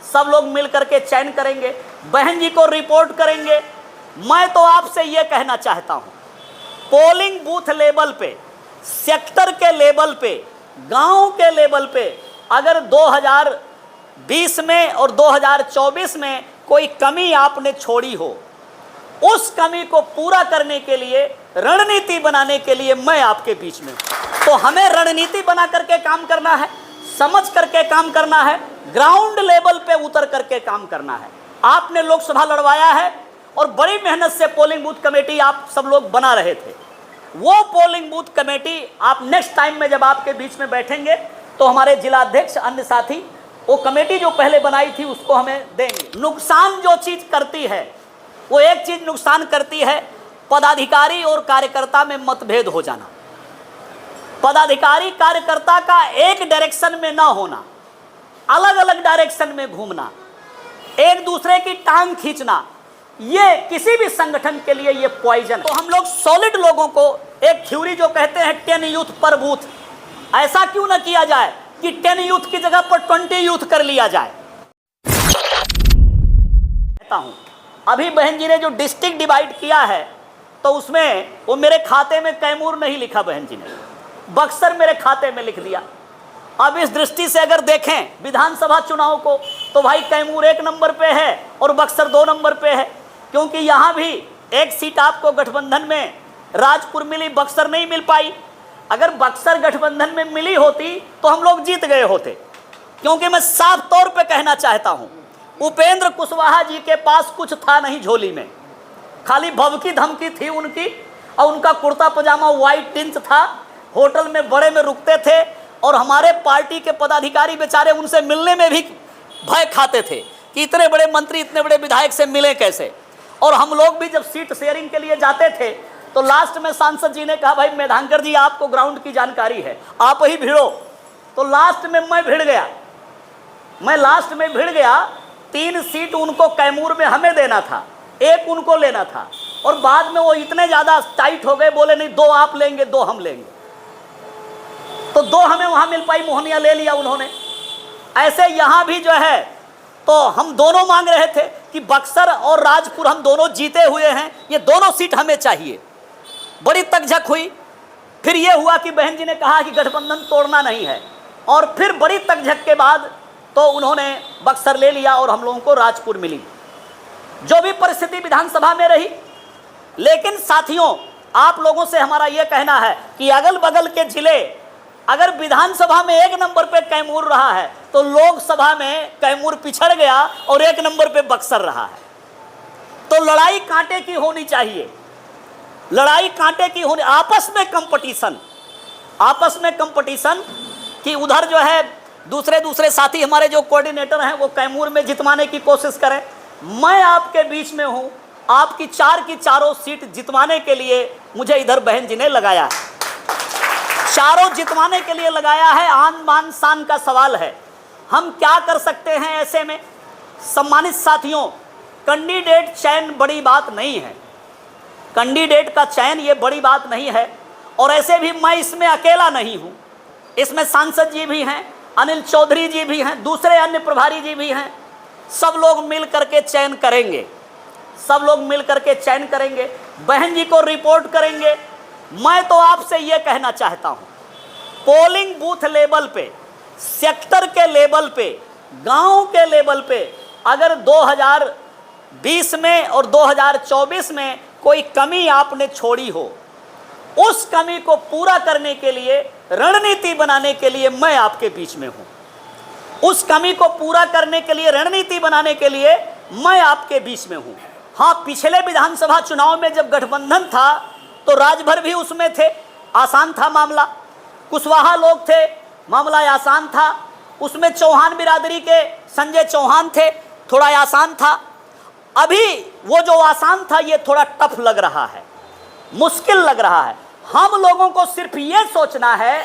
सब लोग मिल करके चयन करेंगे, बहन जी को रिपोर्ट करेंगे। मैं तो आपसे ये कहना चाहता हूँ, पोलिंग बूथ लेवल पे, सेक्टर के लेवल पे, गांव के लेवल पे अगर 2020 में और 2024 में कोई कमी आपने छोड़ी हो, उस कमी को पूरा करने के लिए, रणनीति बनाने के लिए मैं आपके बीच में हूं। तो हमें रणनीति बना करके काम करना है, समझ करके काम करना है, ग्राउंड लेवल पे उतर करके काम करना है। आपने लोकसभा लड़वाया है और बड़ी मेहनत से पोलिंग बूथ कमेटी आप सब लोग बना रहे थे। वो पोलिंग बूथ कमेटी आप नेक्स्ट टाइम में जब आपके बीच में बैठेंगे तो हमारे जिला अध्यक्ष, अन्य साथी, वो कमेटी जो पहले बनाई थी उसको हमें देंगे। नुकसान जो चीज करती है वो एक चीज नुकसान करती है, पदाधिकारी और कार्यकर्ता में मतभेद हो जाना, पदाधिकारी कार्यकर्ता का एक डायरेक्शन में ना होना, अलग अलग डायरेक्शन में घूमना, एक दूसरे की टांग खींचना, ये किसी भी संगठन के लिए ये पॉइजन। तो हम लोग सॉलिड लोगों को, एक थ्योरी जो कहते हैं 10 यूथ पर बूथ, ऐसा क्यों ना किया जाए कि 10 यूथ की जगह पर 20 यूथ कर लिया जाए। कहता हूं, अभी बहन जी ने जो डिस्ट्रिक्ट डिवाइड किया है तो उसमें वो मेरे खाते में कैमूर नहीं लिखा, बहन जी ने बक्सर मेरे खाते में लिख दिया। अब इस दृष्टि से अगर देखें विधानसभा चुनाव को तो भाई कैमूर 1 नंबर पे है और बक्सर 2 नंबर पे है, क्योंकि यहां भी एक सीट आपको गठबंधन में राजपुर मिली, बक्सर नहीं मिल पाई। अगर बक्सर गठबंधन में मिली होती तो हम लोग जीत गए होते, क्योंकि मैं साफ तौर पे कहना चाहता हूं, उपेंद्र कुशवाहा जी के पास कुछ था नहीं झोली में, खाली भवकी धमकी थी उनकी, और उनका कुर्ता पजामा व्हाइट टिंच था, होटल में बड़े में रुकते थे, और हमारे पार्टी के पदाधिकारी बेचारे उनसे मिलने में भी भय खाते थे कि इतने बड़े मंत्री, इतने बड़े विधायक से मिले कैसे। और हम लोग भी जब सीट शेयरिंग के लिए जाते थे तो लास्ट में सांसद जी ने कहा, भाई मेधांकर जी आपको ग्राउंड की जानकारी है, आप ही भिड़ो। तो लास्ट में मैं भिड़ गया, मैं लास्ट में भिड़ गया। 3 सीट उनको कैमूर में हमें देना था, 1 उनको लेना था, और बाद में वो इतने ज्यादा टाइट हो गए, बोले नहीं 2 आप लेंगे 2 हम लेंगे, तो 2 हमें वहां मिल पाई, मोहनिया ले लिया उन्होंने। ऐसे यहां भी जो है तो हम दोनों मांग रहे थे कि बक्सर और राजपुर हम दोनों जीते हुए हैं, ये दोनों सीट हमें चाहिए। बड़ी तकझक हुई, फिर ये हुआ कि बहन जी ने कहा कि गठबंधन तोड़ना नहीं है, और फिर बड़ी तकझक के बाद तो उन्होंने बक्सर ले लिया और हम लोगों को राजपुर मिली। जो भी परिस्थिति विधानसभा में रही, लेकिन साथियों आप लोगों से हमारा यह कहना है कि अगल बगल के जिले, अगर विधानसभा में 1 नंबर पे कैमूर रहा है तो लोकसभा में कैमूर पिछड़ गया और 1 नंबर पे बक्सर रहा है। तो लड़ाई कांटे की होनी चाहिए, लड़ाई कांटे की होनी, आपस में कंपटीशन, आपस में कंपटीशन कि उधर जो है दूसरे साथी हमारे जो कोऑर्डिनेटर हैं वो कैमूर में जितवाने की कोशिश करें। मैं आपके बीच में हूं, आपकी 4 की चारों सीट जितवाने के लिए मुझे इधर बहन जी ने लगाया है, चारों जितवाने के लिए लगाया है। आन बान शान का सवाल है, हम क्या कर सकते हैं ऐसे में। सम्मानित साथियों, कैंडिडेट चयन बड़ी बात नहीं है, कैंडिडेट का चयन ये बड़ी बात नहीं है, और ऐसे भी मैं इसमें अकेला नहीं हूं, इसमें सांसद जी भी हैं, अनिल चौधरी जी भी हैं, दूसरे अन्य प्रभारी जी भी हैं। सब लोग मिल करके चयन करेंगे, सब लोग मिल करके चयन करेंगे, बहन जी को रिपोर्ट करेंगे। मैं तो आपसे यह कहना चाहता हूं, पोलिंग बूथ लेवल पे, सेक्टर के लेवल पे, गांव के लेवल पे अगर 2020 में और 2024 में कोई कमी आपने छोड़ी हो, उस कमी को पूरा करने के लिए, रणनीति बनाने के लिए मैं आपके बीच में हूं। उस कमी को पूरा करने के लिए, रणनीति बनाने के लिए मैं आपके बीच में हूं। हां, पिछले विधानसभा चुनाव में जब गठबंधन था तो राजभर भी उसमें थे, आसान था मामला, कुशवाहा लोग थे, मामला आसान था, उसमें चौहान बिरादरी के संजय चौहान थे, थोड़ा आसान था। अभी वो जो आसान था ये थोड़ा टफ लग रहा है, मुश्किल लग रहा है। हम लोगों को सिर्फ ये सोचना है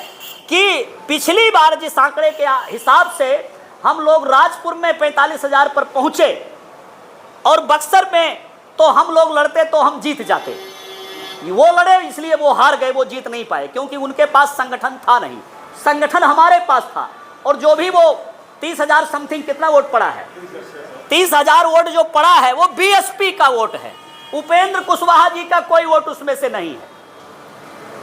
कि पिछली बार जिस आंकड़े के हिसाब से हम लोग राजपुर में 45,000 पर पहुंचे और बक्सर में तो हम लोग लड़ते तो हम जीत जाते, वो लड़े इसलिए वो हार गए, वो जीत नहीं पाए, क्योंकि उनके पास संगठन था नहीं, संगठन हमारे पास था। और जो भी वो 30,000 समथिंग कितना वोट पड़ा है? 30,000 वोट जो पड़ा है वो बीएसपी का वोट है। उपेंद्र कुशवाहा जी का कोई वोट उसमें से नहीं है।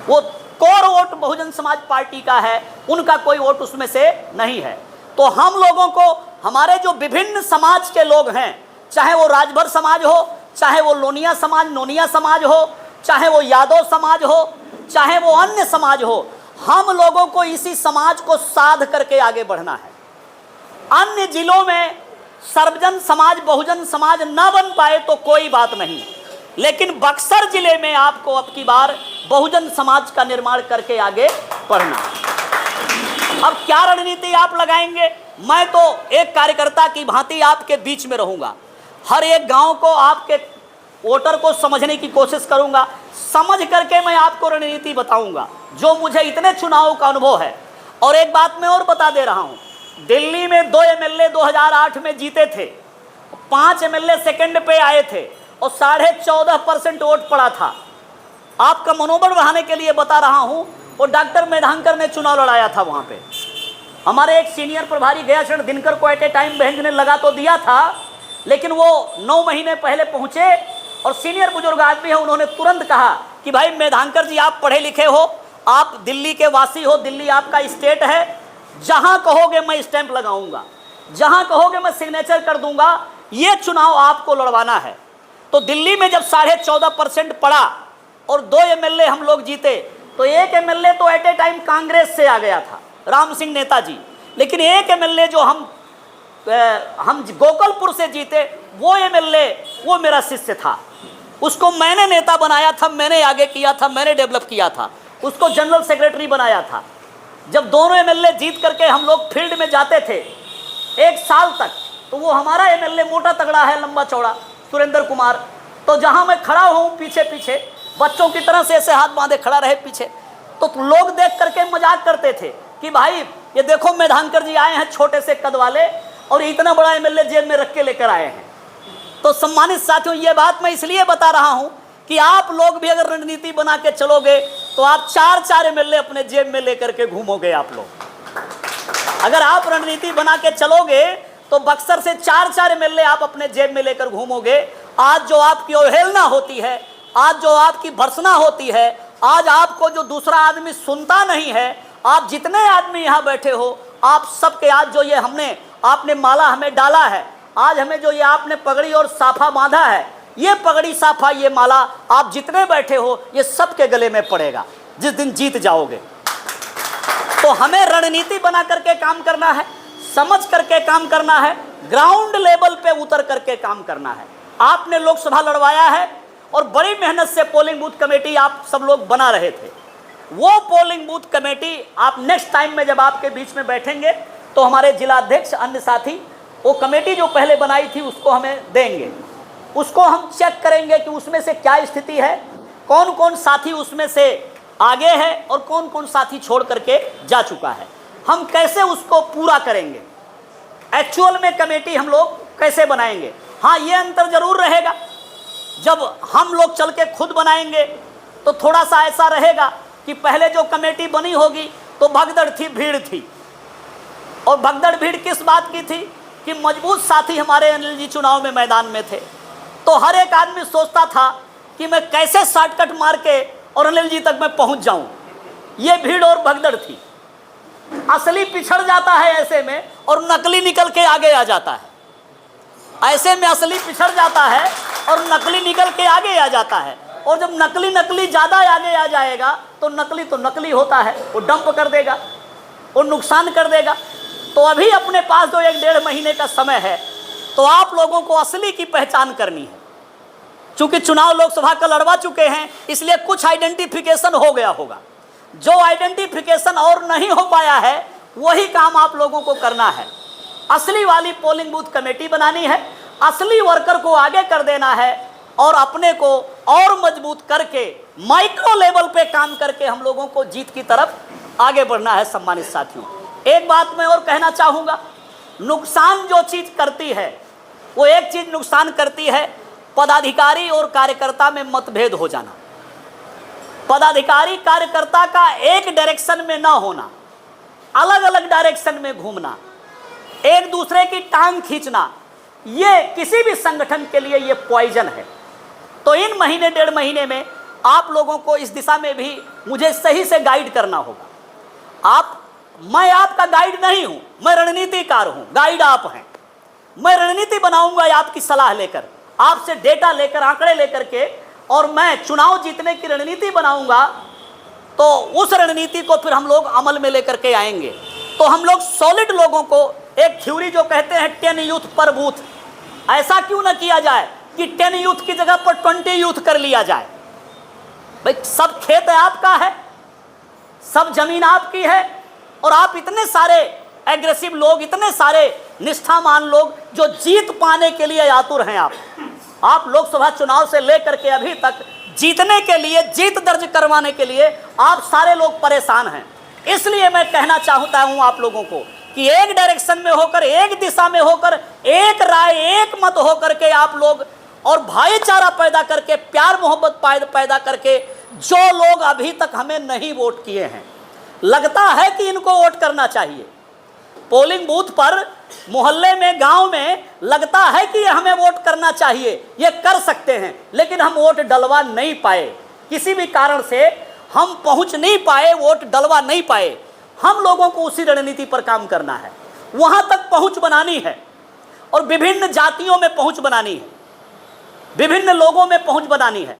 वो core vote Bahujan Samaj party का है, उनका कोई वोट उसमें से नहीं है। तो हम लोगों को, हमारे जो विभिन्न समाज के लोग हैं, चाहे वो राजभर समाज हो, चाहे वो लोनिया समाज नोनिया समाज हो, चाहे वो यादव समाज हो, चाहे वो अन्य समाज हो, हम लोगों को इसी समाज को साध करके आगे बढ़ना है। अन्य जिलों में सर्वजन समाज बहुजन समाज न बन पाए तो कोई बात नहीं, लेकिन बक्सर जिले में आपको अब की बार बहुजन समाज का निर्माण करके आगे बढ़ना है। अब क्या रणनीति आप लगाएंगे? मैं तो एक कार्यकर्ता की भांति आपके बीच में रहूंगा, हर एक गांव को, आपके वोटर को समझने की कोशिश करूंगा, समझ करके मैं आपको रणनीति बताऊंगा जो मुझे इतने चुनाव का अनुभव है। और एक बात मैं और बता दे रहा हूं, दिल्ली में 2 एमएलए 2008 में जीते थे, 5 एमएलए सेकंड पे आए थे और 14.5% वोट पड़ा था। आपका मनोबल बढ़ाने के लिए बता रहा हूं, और डॉक्टर मेधांकर ने चुनाव लड़ाया था वहां पे। हमारे एक सीनियर प्रभारी गया क्षण दिनकर को एट ए टाइम बहन ने लगा तो दिया था, लेकिन वो 9 महीने पहले पहुंचे और सीनियर बुजुर्ग आदमी है, उन्होंने तुरंत कहा कि भाई मेधांकर जी आप पढ़े लिखे हो, आप दिल्ली के वासी हो, दिल्ली आपका स्टेट है, जहां कहोगे मैं स्टैंप लगाऊंगा, जहां कहोगे मैं सिग्नेचर कर दूंगा, ये चुनाव आपको लड़वाना है। तो दिल्ली में जब 14.5% पड़ा और 2 एमएलए हम लोग जीते, तो एक एमएलए तो एट ए टाइम कांग्रेस से आ गया था, राम सिंह नेताजी, लेकिन एक एमएलए जो हम गोकुलपुर से जीते, वो एमएलए वो मेरा शिष्य था, उसको मैंने नेता बनाया था, मैंने आगे किया था, मैंने डेवलप किया था, उसको जनरल सेक्रेटरी बनाया था। जब दोनों एमएलए जीत करके हम लोग फील्ड में जाते थे 1 साल तक, तो वो हमारा एमएलए मोटा तगड़ा है, लंबा चौड़ा, सुरेंद्र कुमार, तो जहां मैं खड़ा हूँ पीछे पीछे बच्चों की तरह से ऐसे हाथ बांधे खड़ा रहे पीछे, तो लोग देख करके मजाक करते थे कि भाई ये देखो मेधांकर जी आए हैं छोटे से कद वाले और इतना बड़ा एमएलए जेब में रख के लेकर आए हैं। तो सम्मानित साथियों, ये बात मैं इसलिए बता रहा हूं कि आप लोग भी अगर रणनीति बना के चलोगे तो आप 4-4 एमएलए अपने जेब में लेकर के घूमोगे। आप लोग अगर आप रणनीति बना के चलोगे तो बक्सर से 4-4 एमएलए आप अपने जेब में लेकर घूमोगे। आज जो आपकी अवहेलना होती है, आज जो आपकी भर्त्सना होती है, आज आपको जो दूसरा आदमी सुनता नहीं है, आप जितने आदमी यहाँ बैठे हो, आप सबके आज जो ये आपने माला हमें डाला है, आज हमें जो ये आपने पगड़ी और साफा बांधा है, ये पगड़ी साफा ये माला आप जितने बैठे हो ये सबके गले में पड़ेगा जिस दिन जीत जाओगे। तो हमें रणनीति बना करके काम करना है, समझ करके काम करना है, ग्राउंड लेवल पे उतर करके काम करना है। आपने लोकसभा लड़वाया है और बड़ी मेहनत से पोलिंग बूथ कमेटी आप सब लोग बना रहे थे। वो पोलिंग बूथ कमेटी आप नेक्स्ट टाइम में जब आपके बीच में बैठेंगे तो हमारे जिला अध्यक्ष अन्य साथी वो कमेटी जो पहले बनाई थी उसको हमें देंगे, उसको हम चेक करेंगे कि उसमें से क्या स्थिति है, कौन कौन साथी उसमें से आगे है और कौन कौन साथी छोड़ करके जा चुका है, हम कैसे उसको पूरा करेंगे, एक्चुअल में कमेटी हम लोग कैसे बनाएंगे। हाँ, ये अंतर जरूर रहेगा, जब हम लोग चल के खुद बनाएंगे तो थोड़ा सा ऐसा रहेगा कि पहले जो कमेटी बनी होगी तो भगदड़ थी, भीड़ थी, और भगदड़ भीड़ किस बात की थी कि मजबूत साथी हमारे अनिल जी चुनाव में मैदान में थे, तो हर एक आदमी सोचता था कि मैं कैसे शॉर्टकट मार के और अनिल जी तक मैं पहुंच जाऊं। ये भीड़ और भगदड़ थी। असली पिछड़ जाता है ऐसे में और नकली निकल के आगे आ जाता है, ऐसे में असली पिछड़ जाता है और नकली निकल के आगे आ जाता है, और जब नकली ज़्यादा आगे आ जाएगा तो नकली होता है, वो डंप कर देगा, वो नुकसान कर देगा। तो अभी अपने पास जो 1-1.5 महीने का समय है, तो आप लोगों को असली की पहचान करनी है। चूंकि चुनाव लोकसभा का लड़वा चुके हैं इसलिए कुछ आइडेंटिफिकेशन हो गया होगा, जो आइडेंटिफिकेशन और नहीं हो पाया है वही काम आप लोगों को करना है। असली वाली पोलिंग बूथ कमेटी बनानी है, असली वर्कर को आगे कर देना है और अपने को और मजबूत करके माइक्रो लेवल पे काम करके हम लोगों को जीत की तरफ आगे बढ़ना है। सम्मानित साथियों, एक बात मैं और कहना चाहूँगा, नुकसान जो चीज़ करती है वो एक चीज़ नुकसान करती है, पदाधिकारी और कार्यकर्ता में मतभेद हो जाना, पदाधिकारी कार्यकर्ता का एक डायरेक्शन में ना होना, अलग अलग डायरेक्शन में घूमना, एक दूसरे की टांग खींचना, ये किसी भी संगठन के लिए ये पॉइजन है। तो इन महीने 1.5 महीने में आप लोगों को इस दिशा में भी मुझे सही से गाइड करना होगा। मैं आपका गाइड नहीं हूं, मैं रणनीतिकार हूं, गाइड आप हैं। मैं रणनीति बनाऊंगा आपकी सलाह लेकर, आपसे डेटा लेकर, आंकड़े लेकर के, और मैं चुनाव जीतने की रणनीति बनाऊंगा। तो उस रणनीति को फिर हम लोग अमल में लेकर के आएंगे। तो हम लोग सॉलिड लोगों को, एक थ्योरी जो कहते हैं 10 यूथ पर बूथ, ऐसा क्यों ना किया जाए कि 10 यूथ की जगह पर 20 यूथ कर लिया जाए। भाई सब खेत आपका है, सब जमीन आपकी है, और आप इतने सारे एग्रेसिव लोग, इतने सारे निष्ठावान लोग जो जीत पाने के लिए आतुर हैं। आप लोकसभा चुनाव से लेकर के अभी तक जीतने के लिए, जीत दर्ज करवाने के लिए आप सारे लोग परेशान हैं। इसलिए मैं कहना चाहता हूं आप लोगों को कि एक डायरेक्शन में होकर, एक दिशा में होकर, एक राय, एक मत होकर के आप लोग, और भाईचारा पैदा करके, प्यार मोहब्बत पैदा करके, जो लोग अभी तक हमें नहीं वोट किए हैं, लगता है कि इनको वोट करना चाहिए। पोलिंग बूथ पर, मोहल्ले में, गांव में लगता है कि हमें वोट करना चाहिए, ये कर सकते हैं, लेकिन हम वोट डलवा नहीं पाए। किसी भी कारण से हम पहुंच नहीं पाए, वोट डलवा नहीं पाए। हम लोगों को उसी रणनीति पर काम करना है, वहां तक पहुंच बनानी है, और विभिन्न जातियों में पहुंच बनानी है, विभिन्न लोगों में पहुंच बनानी है।